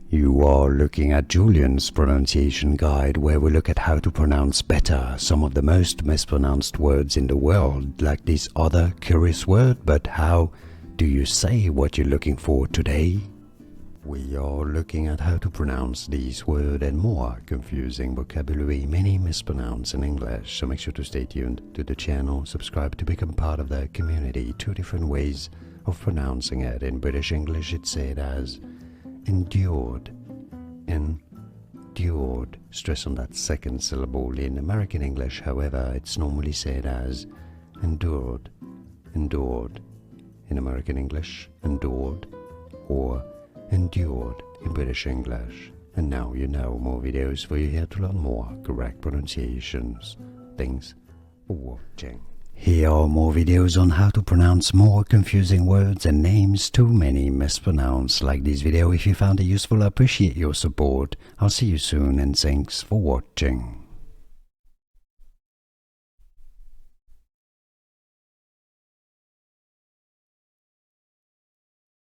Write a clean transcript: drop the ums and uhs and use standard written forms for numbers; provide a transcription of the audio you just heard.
You are looking at Julian's pronunciation guide, where we look at how to pronounce better some of the most mispronounced words in the world, like this other curious word. But how do you say what you're looking for today? We are looking at how to pronounce these words and more confusing vocabulary many mispronounce in English, so make sure to stay tuned to the channel, subscribe to become part of the community. Two different ways of pronouncing it. In British English it's said as endured, endured, stress on that second syllable. In American English, however, it's normally said as endured, endured. In American English, endured, or endured in British English. And now you know. More videos for you here to learn more correct pronunciations. Thanks for watching. Here are more videos on how to pronounce more confusing words and names too many mispronounced. Like this video if you found it useful. I appreciate your support. I'll see you soon and thanks for watching.